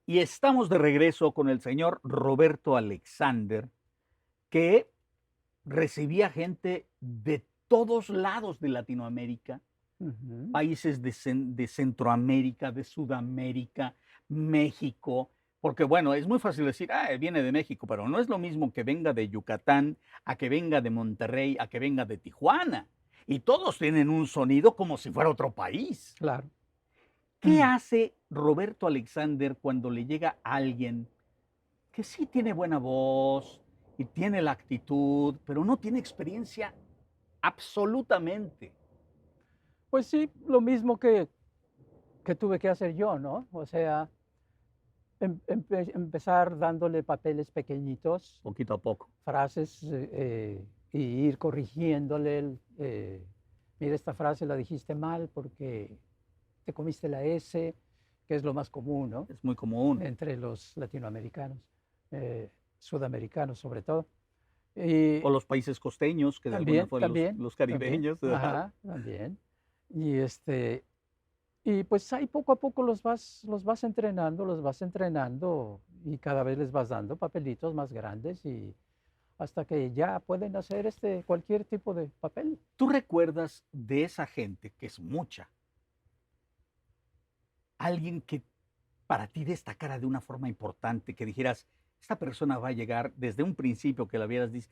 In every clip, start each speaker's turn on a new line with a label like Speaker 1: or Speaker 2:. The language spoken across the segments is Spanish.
Speaker 1: Y estamos de regreso con el señor Roberto Alexander, que recibía gente de todos lados de Latinoamérica,
Speaker 2: Ujú.
Speaker 1: países de Centroamérica, de Sudamérica, México, porque bueno, es muy fácil decir, ah, viene de México, pero no es lo mismo que venga de Yucatán, a que venga de Monterrey, a que venga de Tijuana. Y todos tienen un sonido como si fuera otro país.
Speaker 2: Claro.
Speaker 1: ¿Qué hace Roberto Alexander cuando le llega alguien que sí tiene buena voz y tiene la actitud, pero no tiene experiencia absolutamente?
Speaker 2: Pues sí, lo mismo que tuve que hacer yo, ¿no? O sea, empezar dándole papeles pequeñitos,
Speaker 1: Poquito a poco.
Speaker 2: frases, y ir corrigiéndole mira, esta frase la dijiste mal porque te comiste la S, que es lo más común, ¿no?
Speaker 1: Es muy común.
Speaker 2: Entre los latinoamericanos, sudamericanos sobre todo. Y
Speaker 1: O los países costeños, que de alguna
Speaker 2: también,
Speaker 1: forma
Speaker 2: también,
Speaker 1: los
Speaker 2: también,
Speaker 1: caribeños, ¿verdad?
Speaker 2: ajá, también. Y, y pues ahí poco a poco los vas entrenando y cada vez les vas dando papelitos más grandes y hasta que ya pueden hacer cualquier tipo de papel.
Speaker 1: ¿Tú recuerdas de esa gente, que es mucha, alguien que para ti destacara de una forma importante, que dijeras, esta persona va a llegar desde un principio que la vieras, dices,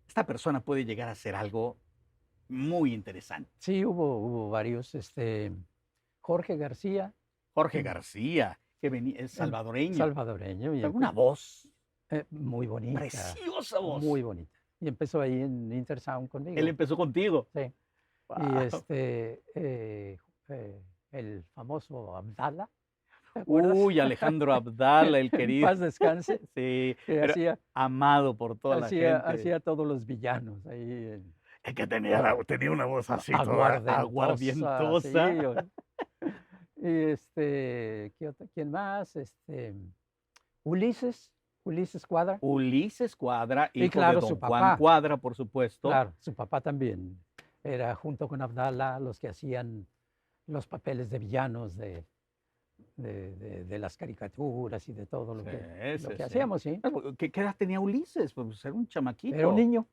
Speaker 1: esta persona puede llegar a ser algo muy interesante?
Speaker 2: Sí, hubo varios, Jorge García,
Speaker 1: Jorge
Speaker 2: mm,
Speaker 1: García, que es
Speaker 2: el
Speaker 1: salvadoreño,
Speaker 2: salvadoreño, y
Speaker 1: pero una voz preciosa
Speaker 2: muy
Speaker 1: voz.
Speaker 2: bonita. Y empezó ahí en Intersound
Speaker 1: Él
Speaker 2: conmigo,
Speaker 1: empezó contigo.
Speaker 2: sí. Y
Speaker 1: Guau.
Speaker 2: el famoso Abdala, ¿te acuerdas?
Speaker 1: Uy, Alejandro Abdala, el
Speaker 2: En
Speaker 1: querido.
Speaker 2: paz descanse,
Speaker 1: Sí,
Speaker 2: que
Speaker 1: pero amado por toda la gente.
Speaker 2: hacía todos los villanos ahí,
Speaker 1: Es que tenía una voz así toda
Speaker 2: aguardentosa,
Speaker 1: aguardientosa.
Speaker 2: sí. Y ¿quién más? Ulises, Ulises Cuadra.
Speaker 1: Ulises Cuadra,
Speaker 2: Y
Speaker 1: hijo de
Speaker 2: claro, su
Speaker 1: don Juan
Speaker 2: papá,
Speaker 1: Cuadra, por supuesto.
Speaker 2: claro, su papá también. Era junto con Abdala los que hacían los papeles de villanos de las caricaturas y de todo
Speaker 1: Sí,
Speaker 2: lo
Speaker 1: sí,
Speaker 2: que
Speaker 1: sí.
Speaker 2: hacíamos, sí.
Speaker 1: ¿Qué edad tenía Ulises? Pues era un
Speaker 2: Era un
Speaker 1: chamaquito,
Speaker 2: niño.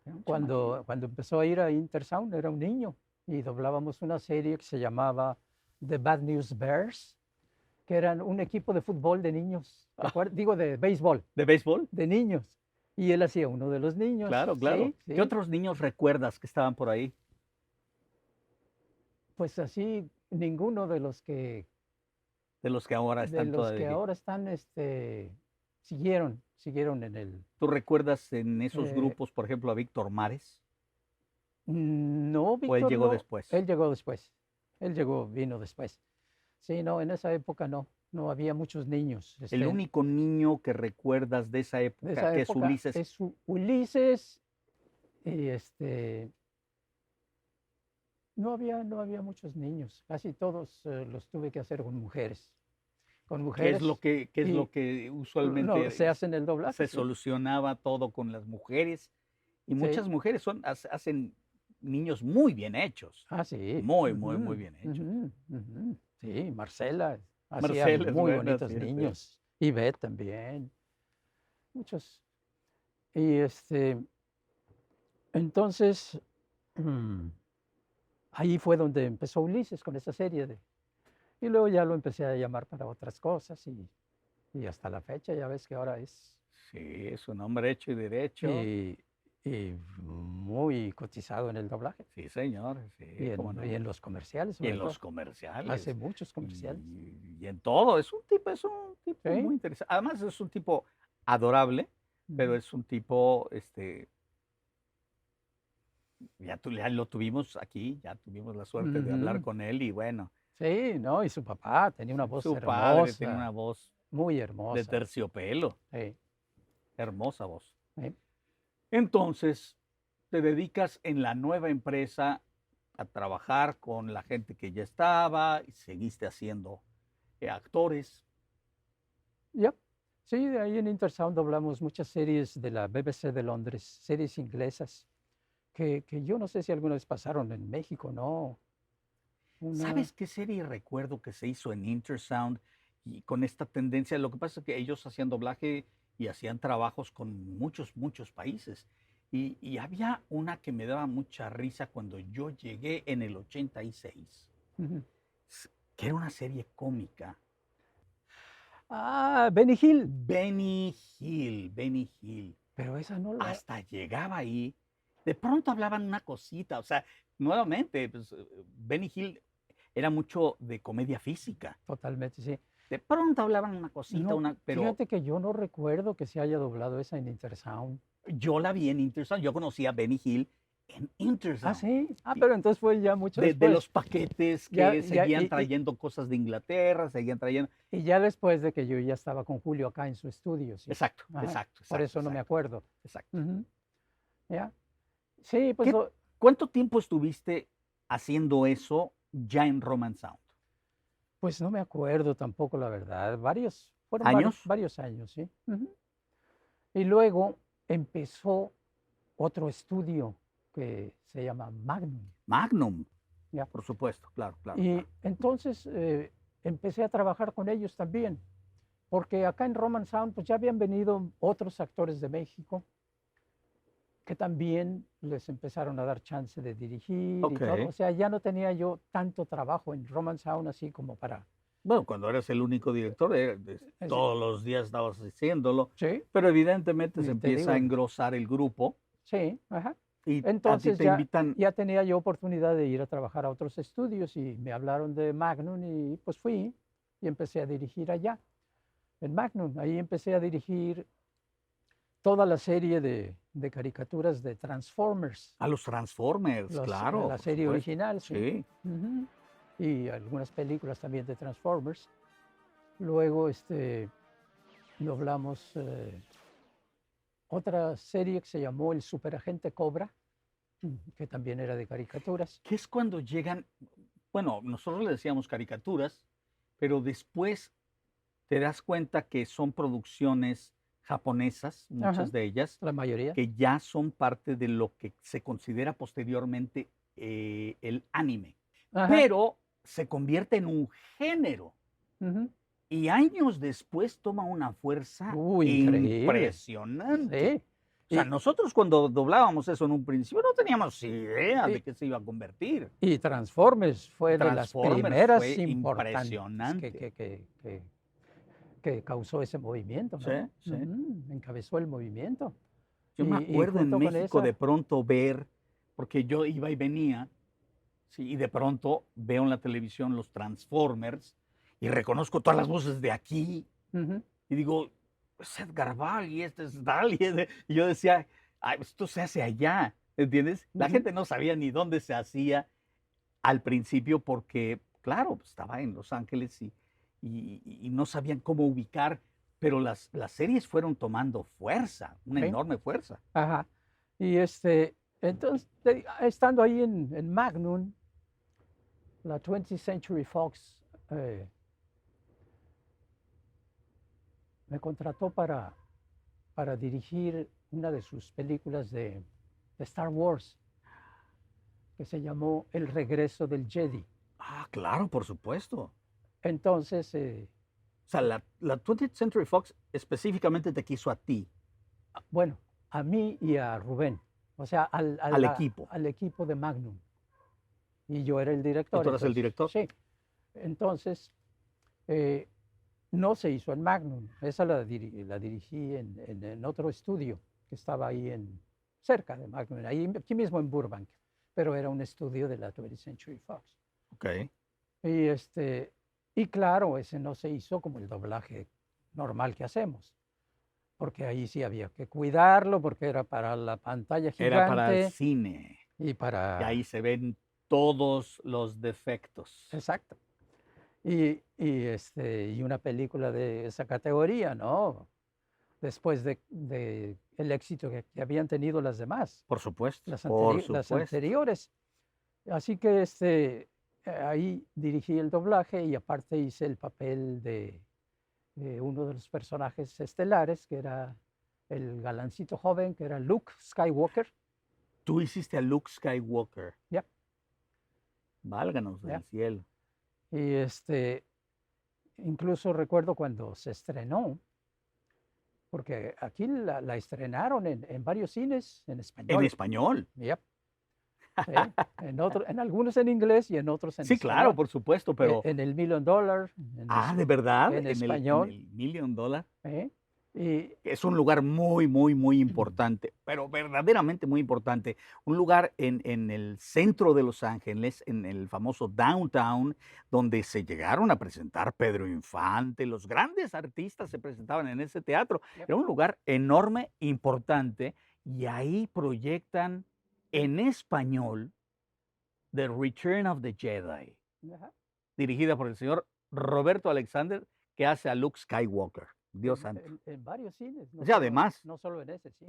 Speaker 1: era un
Speaker 2: Cuando,
Speaker 1: chamaquito.
Speaker 2: cuando empezó a ir a Intersound, era un niño. Y doblábamos una serie que se llamaba The Bad News Bears, que eran un equipo de fútbol de niños. ¿Te
Speaker 1: Ah,
Speaker 2: acuerdas? Digo, de béisbol,
Speaker 1: ¿de béisbol?
Speaker 2: de niños. Y él hacía uno de los niños.
Speaker 1: Claro, claro.
Speaker 2: Sí,
Speaker 1: ¿Qué
Speaker 2: sí.
Speaker 1: otros niños recuerdas que estaban por ahí?
Speaker 2: Pues así, ninguno
Speaker 1: De los que ahora
Speaker 2: de
Speaker 1: están
Speaker 2: los que
Speaker 1: todavía.
Speaker 2: ahora están, siguieron en el.
Speaker 1: ¿Tú recuerdas en esos
Speaker 2: eh,
Speaker 1: grupos, por ejemplo, a Víctor Mares?
Speaker 2: no,
Speaker 1: ¿O él
Speaker 2: Víctor
Speaker 1: llegó
Speaker 2: no.
Speaker 1: después?
Speaker 2: Él llegó después. Vino después. Sí, no, en esa época no. No había muchos niños.
Speaker 1: El único niño que recuerdas de esa
Speaker 2: De
Speaker 1: época,
Speaker 2: esa
Speaker 1: que es
Speaker 2: época
Speaker 1: Ulises.
Speaker 2: es Ulises y no había muchos niños. Casi todos los tuve que hacer con mujeres. Con mujeres
Speaker 1: Qué es lo
Speaker 2: y
Speaker 1: que
Speaker 2: no, se
Speaker 1: usualmente
Speaker 2: hacen el doblaje,
Speaker 1: se
Speaker 2: sí.
Speaker 1: solucionaba todo con las mujeres? Y
Speaker 2: Sí.
Speaker 1: muchas mujeres hacen niños muy bien hechos,
Speaker 2: Ah, sí.
Speaker 1: muy, muy, muy
Speaker 2: Ujú,
Speaker 1: bien hechos.
Speaker 2: ujú, ujú. Sí, Marcela hacía
Speaker 1: Marcela es
Speaker 2: muy
Speaker 1: buena,
Speaker 2: bonitos
Speaker 1: sí, sí.
Speaker 2: niños. Ivette también. Muchos. Y entonces, mm, ahí fue donde empezó Ulises con esa serie y luego ya lo empecé a llamar para otras cosas y hasta la fecha ya ves que ahora
Speaker 1: Sí, es un hombre hecho y derecho.
Speaker 2: y, y muy cotizado en el doblaje
Speaker 1: Sí, señor,
Speaker 2: y
Speaker 1: sí, cómo
Speaker 2: en, y
Speaker 1: no.
Speaker 2: en los comerciales
Speaker 1: Y
Speaker 2: sobre
Speaker 1: en los
Speaker 2: todo. Hace
Speaker 1: comerciales,
Speaker 2: muchos comerciales.
Speaker 1: y en todo. Es un tipo
Speaker 2: Sí.
Speaker 1: muy interesante. Además, es un tipo adorable, pero
Speaker 2: Ujú,
Speaker 1: es un tipo, ya lo tuvimos aquí, ya tuvimos la suerte de hablar
Speaker 2: ujú.
Speaker 1: con él y bueno,
Speaker 2: Sí, no, y su papá tenía una voz
Speaker 1: su padre tiene
Speaker 2: hermosa,
Speaker 1: una voz
Speaker 2: muy
Speaker 1: de
Speaker 2: hermosa.
Speaker 1: terciopelo,
Speaker 2: Sí,
Speaker 1: hermosa voz.
Speaker 2: sí.
Speaker 1: Entonces, te dedicas en la nueva empresa a trabajar con la gente que ya estaba y seguiste haciendo actores.
Speaker 2: Yep. Sí, de ahí en Intersound doblamos muchas series de la BBC de Londres, series inglesas, que yo no sé si alguna vez pasaron en México, ¿no? Una,
Speaker 1: ¿Sabes qué serie recuerdo que se hizo en Intersound y con esta tendencia. Lo que pasa es que ellos hacían doblaje y hacían trabajos con muchos, muchos países. Y había una que me daba mucha risa cuando yo llegué en el 86,
Speaker 2: Ujú.
Speaker 1: que era una serie cómica.
Speaker 2: Ah, Benny Hill,
Speaker 1: Benny Hill, Benny Hill.
Speaker 2: pero esa no la
Speaker 1: Hasta llegaba ahí, de pronto hablaban una cosita, o sea, nuevamente, pues, Benny Hill era mucho de comedia física.
Speaker 2: totalmente, sí.
Speaker 1: De pronto hablaban una cosita,
Speaker 2: No,
Speaker 1: pero
Speaker 2: fíjate que yo no recuerdo que se haya doblado esa en Intersound.
Speaker 1: yo la vi en Intersound, yo conocí a Benny Hill en
Speaker 2: Ah,
Speaker 1: Intersound.
Speaker 2: sí. Ah,
Speaker 1: Y
Speaker 2: pero entonces fue ya mucho
Speaker 1: de
Speaker 2: después.
Speaker 1: los paquetes
Speaker 2: Ya,
Speaker 1: que
Speaker 2: ya,
Speaker 1: seguían trayendo cosas de Inglaterra, seguían trayendo.
Speaker 2: y ya después de que yo ya estaba con Julio acá en su estudio, sí.
Speaker 1: Exacto,
Speaker 2: Ajá.
Speaker 1: exacto,
Speaker 2: Por
Speaker 1: exacto,
Speaker 2: eso no me
Speaker 1: exacto,
Speaker 2: acuerdo.
Speaker 1: exacto.
Speaker 2: Ujú. Ya. Sí, pues
Speaker 1: ¿Qué, cuánto tiempo estuviste haciendo eso ya en Roman Sound?
Speaker 2: pues no me acuerdo tampoco, la verdad. Fueron
Speaker 1: ¿Años?
Speaker 2: varios años, sí. Ujú. Y luego empezó otro estudio que se llama Magnum.
Speaker 1: Magnum,
Speaker 2: ¿Ya?
Speaker 1: por supuesto, claro, claro,
Speaker 2: Y
Speaker 1: claro.
Speaker 2: entonces empecé a trabajar con ellos también, porque acá en Roman Sound pues ya habían venido otros actores de México que también les empezaron a dar chance de dirigir y
Speaker 1: Ok.
Speaker 2: todo. O sea, ya no tenía yo tanto trabajo en Roman Sound así como para...
Speaker 1: Bueno, cuando eres el único director,
Speaker 2: ese-
Speaker 1: todos los días estabas haciéndolo,
Speaker 2: sí,
Speaker 1: pero evidentemente se
Speaker 2: y te
Speaker 1: empieza a
Speaker 2: digo,
Speaker 1: engrosar el grupo
Speaker 2: sí, ajá.
Speaker 1: y a ti
Speaker 2: Entonces
Speaker 1: te invitan.
Speaker 2: ya tenía yo oportunidad de ir a trabajar a otros estudios y me hablaron de Magnum y pues fui y empecé a dirigir allá, en Magnum. Ahí empecé a dirigir toda la serie de caricaturas de Transformers,
Speaker 1: A los Transformers, claro,
Speaker 2: la
Speaker 1: por
Speaker 2: serie
Speaker 1: supuesto.
Speaker 2: original, sí.
Speaker 1: Sí.
Speaker 2: Ujú. Y algunas películas también de Transformers. Luego doblamos otra serie que se llamó El Superagente Cobra, que también era de caricaturas.
Speaker 1: Que es cuando llegan, bueno, nosotros le decíamos caricaturas, pero después te das cuenta que son producciones japonesas,
Speaker 2: Ajá,
Speaker 1: muchas de ellas,
Speaker 2: la mayoría.
Speaker 1: que ya son parte de lo que se considera posteriormente el anime,
Speaker 2: Ajá.
Speaker 1: pero se convierte en un género
Speaker 2: Ujú.
Speaker 1: y años después toma una fuerza
Speaker 2: Increíble.
Speaker 1: impresionante.
Speaker 2: Sí.
Speaker 1: O sea,
Speaker 2: Y,
Speaker 1: nosotros cuando doblábamos eso en un principio no teníamos idea de
Speaker 2: y,
Speaker 1: qué se iba a convertir.
Speaker 2: y Transformers fue de las
Speaker 1: Transformers
Speaker 2: primeras
Speaker 1: fue
Speaker 2: importantes
Speaker 1: impresionante.
Speaker 2: que causó ese movimiento,
Speaker 1: Sí,
Speaker 2: ¿no?
Speaker 1: sí.
Speaker 2: Ujú, encabezó el movimiento.
Speaker 1: Yo me
Speaker 2: Y
Speaker 1: acuerdo en
Speaker 2: junto con
Speaker 1: México de
Speaker 2: esa,
Speaker 1: pronto ver, porque yo iba y venía, sí, y de pronto veo en la televisión los Transformers y reconozco todas las voces de aquí
Speaker 2: ujú,
Speaker 1: y digo, es Edgar Ball y este es Dalia. Y yo decía, "Ay, esto se hace allá, ¿entiendes?" La
Speaker 2: ujú,
Speaker 1: gente no sabía ni dónde se hacía al principio porque, claro, pues, estaba en Los Ángeles y no sabían cómo ubicar, pero las series fueron tomando fuerza, una
Speaker 2: sí,
Speaker 1: enorme fuerza.
Speaker 2: ajá. Y entonces, estando ahí en Magnum, la 20th Century Fox eh, me contrató para dirigir una de sus películas de Star Wars, que se llamó El regreso del Jedi.
Speaker 1: Ah, claro, por supuesto.
Speaker 2: Entonces,
Speaker 1: O sea, la 20th Century Fox específicamente te quiso a ti,
Speaker 2: bueno, a mí y a Rubén, o sea,
Speaker 1: al equipo,
Speaker 2: al equipo de Magnum. Y yo era el
Speaker 1: y
Speaker 2: director,
Speaker 1: tú eras el
Speaker 2: entonces,
Speaker 1: director.
Speaker 2: sí. Entonces, eh, no se hizo en Magnum, esa la dirigí en otro estudio que estaba ahí cerca de Magnum, ahí, aquí mismo en Burbank, pero era un estudio de la 20th Century Fox.
Speaker 1: Ok.
Speaker 2: Y, y claro, ese no se hizo como el doblaje normal que hacemos, porque ahí sí había que cuidarlo, porque era para la pantalla
Speaker 1: Era para el
Speaker 2: gigante
Speaker 1: cine,
Speaker 2: y
Speaker 1: y ahí
Speaker 2: para...
Speaker 1: se ven todos los defectos.
Speaker 2: Exacto. Y una película de esa categoría, ¿no? Después de el éxito que habían tenido las demás,
Speaker 1: Por supuesto,
Speaker 2: las,
Speaker 1: por
Speaker 2: las
Speaker 1: supuesto.
Speaker 2: anteriores. Así que ahí dirigí el doblaje y aparte hice el papel de uno de los personajes estelares, que era el galancito joven, que era Luke Skywalker.
Speaker 1: Tú hiciste a Luke Skywalker,
Speaker 2: Ya,
Speaker 1: válganos
Speaker 2: ya.
Speaker 1: del cielo.
Speaker 2: Y incluso recuerdo cuando se estrenó, porque aquí la estrenaron en varios cines en
Speaker 1: En
Speaker 2: español.
Speaker 1: español.
Speaker 2: Yep, sí, en algunos en inglés y en otros en
Speaker 1: Sí, claro,
Speaker 2: español.
Speaker 1: por supuesto, pero
Speaker 2: En el Million Dollar,
Speaker 1: ¿de verdad?
Speaker 2: en
Speaker 1: En
Speaker 2: español.
Speaker 1: el Million Dollar.
Speaker 2: ¿Eh? Y
Speaker 1: Es un lugar muy, muy, muy importante, pero verdaderamente muy importante. Un lugar en el centro de Los Ángeles, en el famoso Downtown, donde se llegaron a presentar Pedro Infante, los grandes artistas se presentaban en ese teatro.
Speaker 2: Yep.
Speaker 1: Era un lugar enorme, importante, y ahí proyectan en español The Return of the Jedi,
Speaker 2: Ajá,
Speaker 1: dirigida por el señor Roberto Alexander, que hace a Luke Skywalker. Dios santo.
Speaker 2: en varios cines,
Speaker 1: O sea, además,
Speaker 2: no solo en ese, sí.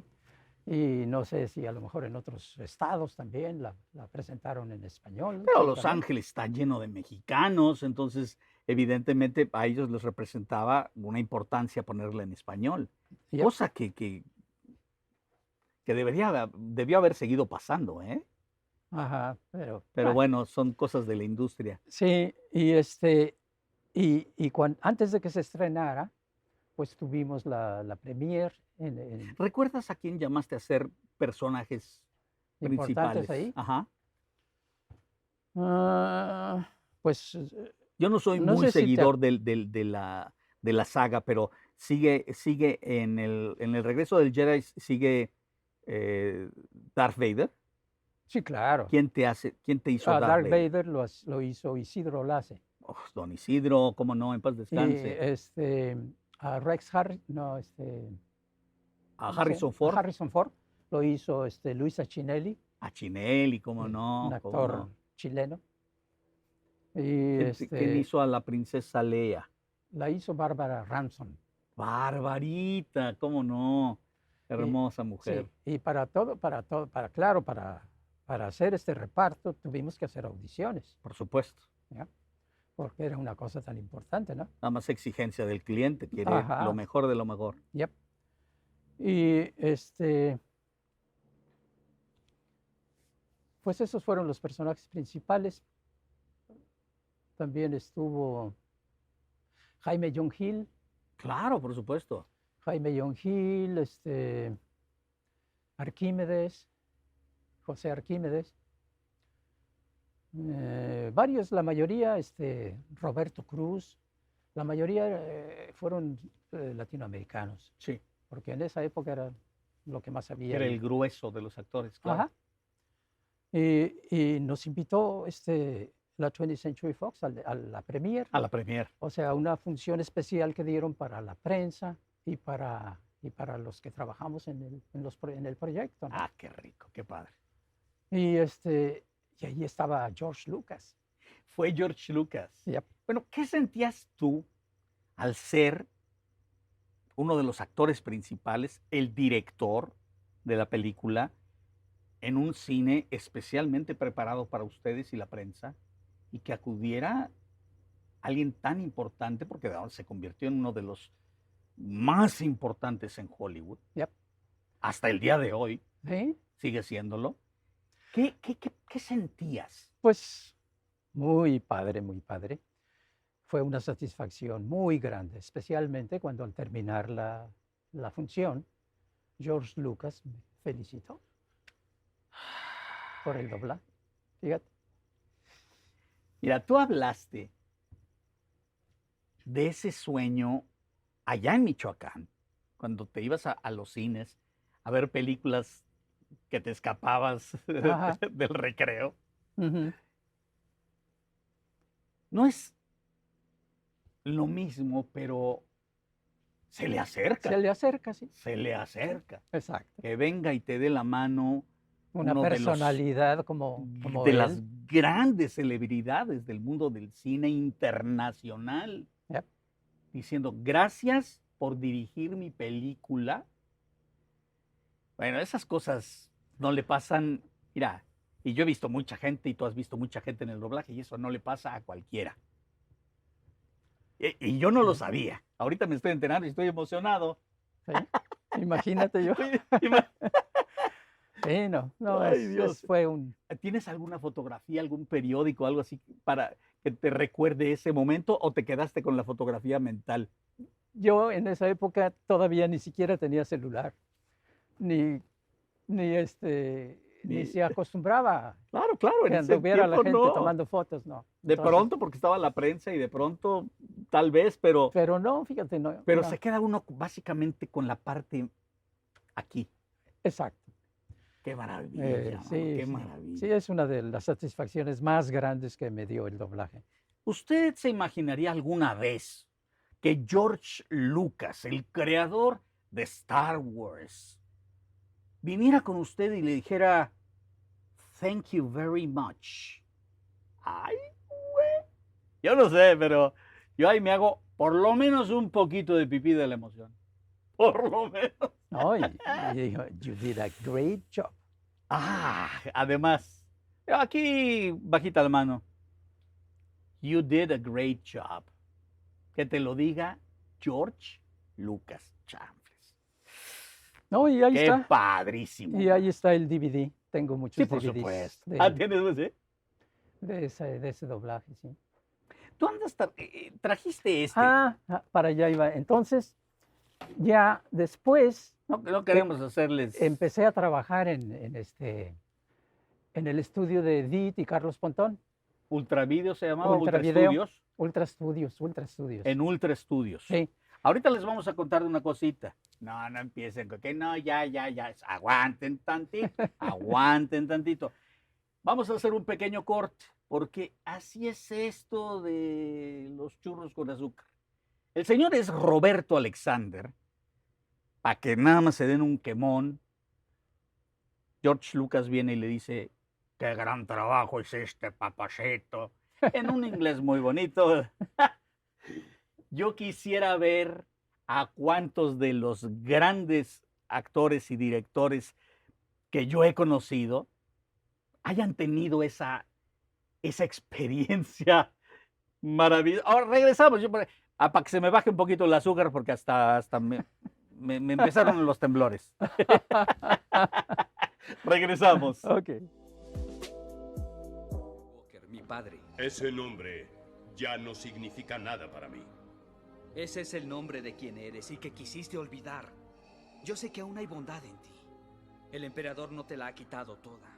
Speaker 2: Y no sé si a lo mejor en otros estados también la presentaron en español,
Speaker 1: pero Los
Speaker 2: seguramente.
Speaker 1: Ángeles está lleno de mexicanos, entonces evidentemente a ellos les representaba una importancia ponerla en español,
Speaker 2: Yep.
Speaker 1: cosa que debió haber seguido pasando, ¿eh?
Speaker 2: Ajá, pero
Speaker 1: Pero bueno, son cosas de la industria.
Speaker 2: sí, y antes de que se estrenara, pues tuvimos la premier
Speaker 1: ¿Recuerdas a quién llamaste a ser personajes
Speaker 2: importantes
Speaker 1: principales?
Speaker 2: ahí.
Speaker 1: Ajá.
Speaker 2: Ah, pues
Speaker 1: Yo no soy
Speaker 2: no
Speaker 1: muy
Speaker 2: sé si te...
Speaker 1: seguidor de la saga, pero sigue en el regreso del Jedi sigue, Darth Vader.
Speaker 2: Sí, claro.
Speaker 1: ¿Quién te hizo Darth
Speaker 2: Darth
Speaker 1: Vader?
Speaker 2: Vader lo hizo Isidro Lace.
Speaker 1: Oh, don Isidro, cómo no, en paz
Speaker 2: Y
Speaker 1: descanse.
Speaker 2: a Rex Harry, no,
Speaker 1: A
Speaker 2: ¿cómo se llama?
Speaker 1: Harrison Ford,
Speaker 2: Harrison Ford lo hizo Luisa Chinelli,
Speaker 1: a Chinelli, cómo
Speaker 2: un
Speaker 1: no, cómo
Speaker 2: actor
Speaker 1: no.
Speaker 2: chileno. Y
Speaker 1: ¿Quién hizo a la princesa Leia?
Speaker 2: la hizo Bárbara Ransom.
Speaker 1: Barbarita, cómo no,
Speaker 2: Y,
Speaker 1: hermosa mujer.
Speaker 2: sí, y claro, para hacer este reparto tuvimos que hacer audiciones,
Speaker 1: Por supuesto.
Speaker 2: ¿ya? Porque era una cosa tan importante, ¿no?
Speaker 1: Nada más exigencia del cliente, quiere lo
Speaker 2: Ajá,
Speaker 1: mejor de lo mejor.
Speaker 2: yep. Y pues esos fueron los personajes principales. También estuvo Jaime John Hill,
Speaker 1: Claro, por supuesto.
Speaker 2: Arquímedes, José Arquímedes, varios, la mayoría, Roberto Cruz, la mayoría fueron latinoamericanos,
Speaker 1: Sí,
Speaker 2: porque en esa época era lo que más había.
Speaker 1: era el grueso de los actores, claro.
Speaker 2: Ajá. Y nos invitó la 20th Century Fox a la premier,
Speaker 1: A la premier.
Speaker 2: o sea, una función especial que dieron para la prensa y para los que trabajamos en el proyecto, ¿no?
Speaker 1: Ah, qué rico, qué padre.
Speaker 2: Y ahí estaba George Lucas.
Speaker 1: Fue George Lucas.
Speaker 2: Yep.
Speaker 1: Bueno, ¿qué sentías tú al ser uno de los actores principales, el director de la película, en un cine especialmente preparado para ustedes y la prensa, y que acudiera alguien tan importante, porque se convirtió en uno de los más importantes en Hollywood?
Speaker 2: Yep.
Speaker 1: Hasta el día de hoy
Speaker 2: ¿Sí?
Speaker 1: sigue siéndolo. ¿Qué sentías?
Speaker 2: Pues muy padre, muy padre. Fue una satisfacción muy grande, especialmente cuando al terminar la función, George Lucas me felicitó por el doblaje. Fíjate.
Speaker 1: Mira, tú hablaste de ese sueño allá en Michoacán, cuando te ibas a los cines a ver películas que te escapabas
Speaker 2: Ajá.
Speaker 1: del recreo.
Speaker 2: Ujú.
Speaker 1: No es lo mismo, pero se le acerca.
Speaker 2: Se le acerca, sí.
Speaker 1: Se le acerca.
Speaker 2: Exacto.
Speaker 1: Que venga y te dé la mano
Speaker 2: Una
Speaker 1: uno
Speaker 2: personalidad como
Speaker 1: de las
Speaker 2: él.
Speaker 1: grandes celebridades del mundo del cine internacional,
Speaker 2: Yep.
Speaker 1: diciendo gracias por dirigir mi película. Bueno, esas cosas no le pasan, mira, y yo he visto mucha gente y tú has visto mucha gente en el doblaje y eso no le pasa a cualquiera. Y yo no lo sabía. Ahorita me estoy enterando y estoy emocionado.
Speaker 2: ¿Sí? Imagínate yo. Sí, no,
Speaker 1: Ay, Dios.
Speaker 2: fue un...
Speaker 1: ¿Tienes alguna fotografía, algún periódico, algo así para que te recuerde ese momento o te quedaste con la fotografía mental?
Speaker 2: Yo en esa época todavía ni siquiera tenía celular, ni, ni
Speaker 1: Ni-
Speaker 2: se acostumbraba
Speaker 1: Claro, claro, en
Speaker 2: que
Speaker 1: ese
Speaker 2: anduviera la
Speaker 1: tiempo
Speaker 2: gente
Speaker 1: no.
Speaker 2: tomando fotos, no.
Speaker 1: De
Speaker 2: Entonces,
Speaker 1: pronto, porque estaba la prensa y de pronto, tal vez, pero,
Speaker 2: pero no, fíjate, no,
Speaker 1: pero
Speaker 2: no,
Speaker 1: se queda uno básicamente con la parte aquí.
Speaker 2: exacto.
Speaker 1: Qué maravilla, mano,
Speaker 2: Sí,
Speaker 1: qué
Speaker 2: sí, sí,
Speaker 1: maravilla.
Speaker 2: es una de las satisfacciones más grandes que me dio el doblaje.
Speaker 1: ¿Usted se imaginaría alguna vez que George Lucas, el creador de Star Wars, viniera con usted y le dijera, thank you very much? Ay, güey. Yo no sé, pero yo ahí me hago por lo menos un poquito de pipí de la emoción. Por lo menos.
Speaker 2: No, y dijo, you did a great job.
Speaker 1: Además, aquí bajita la mano. You did a great job. Que te lo diga George Lucas Chamfles.
Speaker 2: No, y ahí
Speaker 1: Qué
Speaker 2: está.
Speaker 1: padrísimo,
Speaker 2: Y ahí
Speaker 1: mano.
Speaker 2: está el DVD. Tengo
Speaker 1: Sí,
Speaker 2: muchos
Speaker 1: por
Speaker 2: DVDs
Speaker 1: supuesto.
Speaker 2: de,
Speaker 1: ¿Tienes ese?
Speaker 2: de ese doblaje, sí.
Speaker 1: Tú andas, trajiste este.
Speaker 2: Para allá iba. Entonces, ya después
Speaker 1: No queremos hacerles
Speaker 2: empecé a trabajar en el estudio de Edith y Carlos Pontón.
Speaker 1: Ultravideo, se llamaba Ultra
Speaker 2: Ultravideo,
Speaker 1: Studios.
Speaker 2: Ultra Studios.
Speaker 1: En Ultra Studios.
Speaker 2: Sí.
Speaker 1: Ahorita les vamos a contar una cosita. No empiecen con que no, ya. Aguanten tantito, aguanten tantito. Vamos a hacer un pequeño corte, porque así es esto de los churros con azúcar. El señor es Roberto Alexander, para que nada más se den un quemón. George Lucas viene y le dice, qué gran trabajo hiciste, papacito, en un inglés muy bonito. Yo quisiera ver a cuántos de los grandes actores y directores que yo he conocido hayan tenido esa experiencia maravillosa. Ahora regresamos, para que se me baje un poquito el azúcar, porque hasta me empezaron los temblores. Regresamos.
Speaker 2: Ok.
Speaker 3: Walker, mi padre.
Speaker 4: Ese nombre ya no significa nada para mí.
Speaker 3: Ese es el nombre de quien eres y que quisiste olvidar. Yo sé que aún hay bondad en ti. El emperador no te la ha quitado toda.